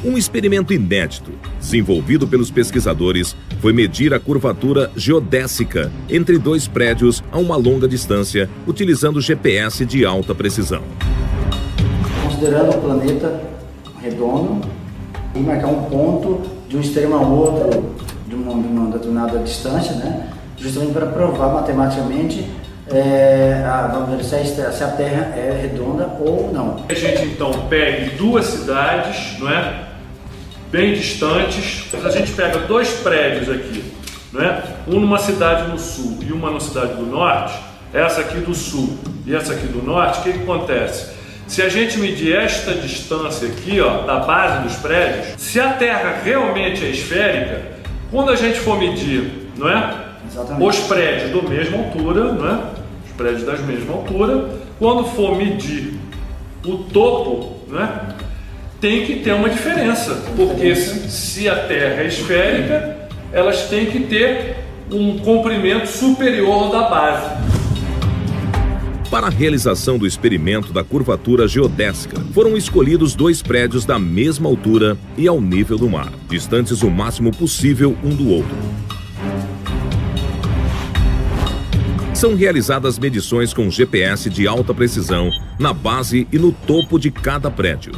Um experimento inédito, desenvolvido pelos pesquisadores, foi medir a curvatura geodésica entre dois prédios a uma longa distância, utilizando GPS de alta precisão. Considerando o planeta redondo e marcar um ponto de um extremo ao outro de uma determinada distância, né? Justamente para provar matematicamente se a Terra é redonda ou não. A gente então pegue duas cidades, não é? Bem distantes. A gente pega dois prédios aqui, não é? Um numa cidade no sul e uma na cidade do norte. Essa aqui do sul e essa aqui do norte. O que acontece? Se a gente medir esta distância aqui, ó, da base dos prédios, se a Terra realmente é esférica, quando a gente for medir, não é? Exatamente. Os prédios da mesma altura, não é? Os prédios da mesma altura, quando for medir o topo, não é? Tem que ter uma diferença, porque se a Terra é esférica, elas têm que ter um comprimento superior ao da base. Para a realização do experimento da curvatura geodésica, foram escolhidos dois prédios da mesma altura e ao nível do mar, distantes o máximo possível um do outro. São realizadas medições com GPS de alta precisão na base e no topo de cada prédio.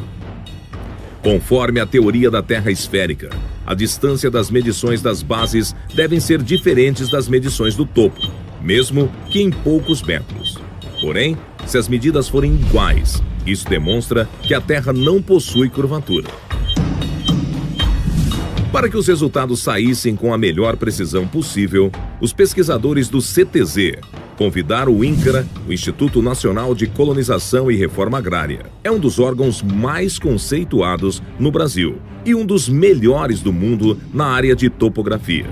Conforme a teoria da Terra esférica, a distância das medições das bases devem ser diferentes das medições do topo, mesmo que em poucos metros. Porém, se as medidas forem iguais, isso demonstra que a Terra não possui curvatura. Para que os resultados saíssem com a melhor precisão possível, os pesquisadores do CTZ convidaram o INCRA, o Instituto Nacional de Colonização e Reforma Agrária. É um dos órgãos mais conceituados no Brasil e um dos melhores do mundo na área de topografia.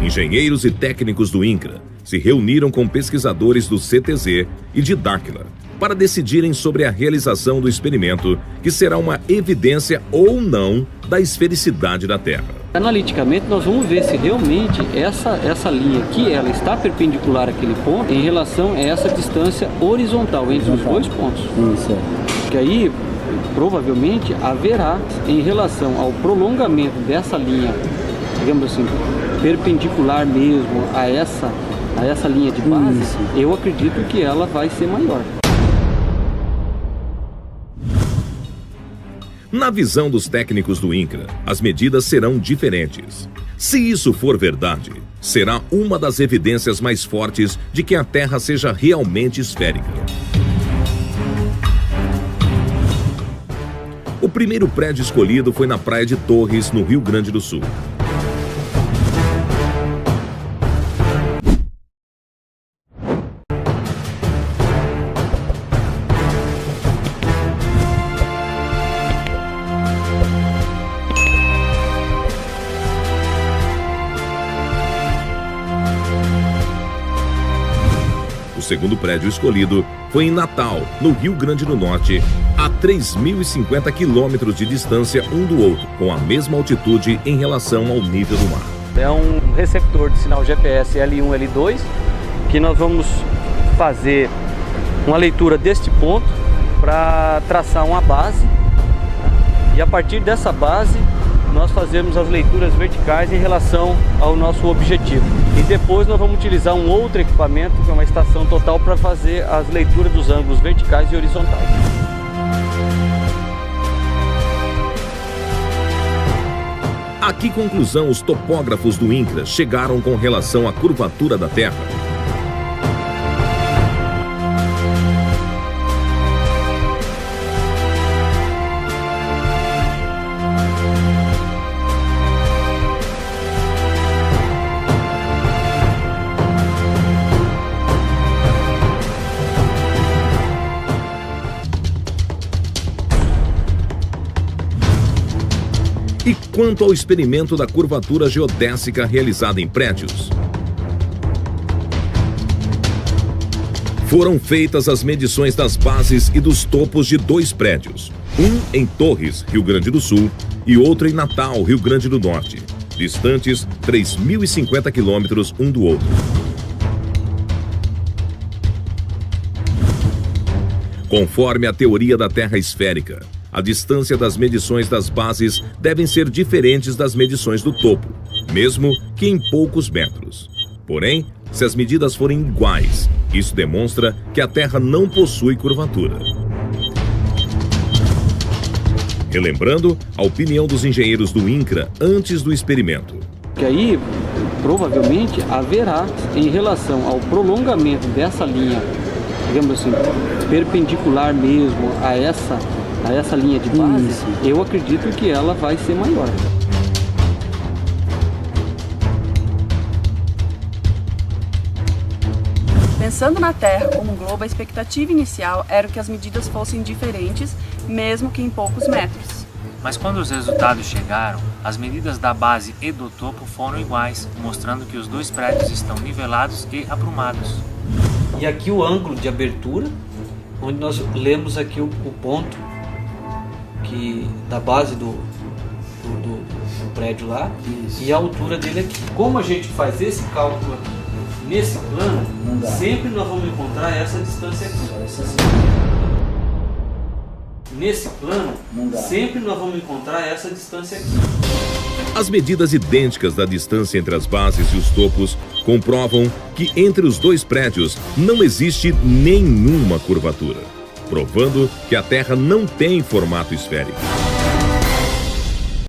Engenheiros e técnicos do INCRA se reuniram com pesquisadores do CTZ e de Dakhla para decidirem sobre a realização do experimento, que será uma evidência ou não da esfericidade da Terra. Analiticamente, nós vamos ver se realmente essa linha aqui, ela está perpendicular àquele ponto em relação a essa distância horizontal entre os dois pontos. Isso. Que aí, provavelmente, haverá, em relação ao prolongamento dessa linha, digamos assim, perpendicular mesmo a essa linha de base, eu acredito que ela vai ser maior. Na visão dos técnicos do INCRA, as medidas serão diferentes. Se isso for verdade, será uma das evidências mais fortes de que a Terra seja realmente esférica. O primeiro prédio escolhido foi na praia de Torres, no Rio Grande do Sul. O segundo prédio escolhido foi em Natal, no Rio Grande do Norte, a 3.050 quilômetros de distância um do outro, com a mesma altitude em relação ao nível do mar. É um receptor de sinal GPS L1, L2, que nós vamos fazer uma leitura deste ponto para traçar uma base, e a partir dessa base nós fazemos as leituras verticais em relação ao nosso objetivo. E depois nós vamos utilizar um outro equipamento, que é uma estação total, para fazer as leituras dos ângulos verticais e horizontais. A que conclusão os topógrafos do INCRA chegaram com relação à curvatura da Terra? E quanto ao experimento da curvatura geodésica realizada em prédios? Foram feitas as medições das bases e dos topos de dois prédios, um em Torres, Rio Grande do Sul, e outro em Natal, Rio Grande do Norte, distantes 3.050 quilômetros um do outro. Conforme a teoria da Terra esférica, a distância das medições das bases devem ser diferentes das medições do topo, mesmo que em poucos metros. Porém, se as medidas forem iguais, isso demonstra que a Terra não possui curvatura. Relembrando a opinião dos engenheiros do INCRA antes do experimento. Que aí, provavelmente, haverá, em relação ao prolongamento dessa linha, digamos assim, perpendicular mesmo a essa linha de base, eu acredito que ela vai ser maior. Pensando na Terra como um globo, a expectativa inicial era que as medidas fossem diferentes, mesmo que em poucos metros. Mas quando os resultados chegaram, as medidas da base e do topo foram iguais, mostrando que os dois prédios estão nivelados e aprumados. E aqui o ângulo de abertura, onde nós lemos aqui o ponto da base do prédio lá. Isso. E a altura dele aqui. Como a gente faz esse cálculo aqui nesse plano, sempre nós vamos encontrar essa distância aqui. Nesse plano, sempre nós vamos encontrar essa distância aqui. As medidas idênticas da distância entre as bases e os topos comprovam que entre os dois prédios não existe nenhuma curvatura, provando que a Terra não tem formato esférico.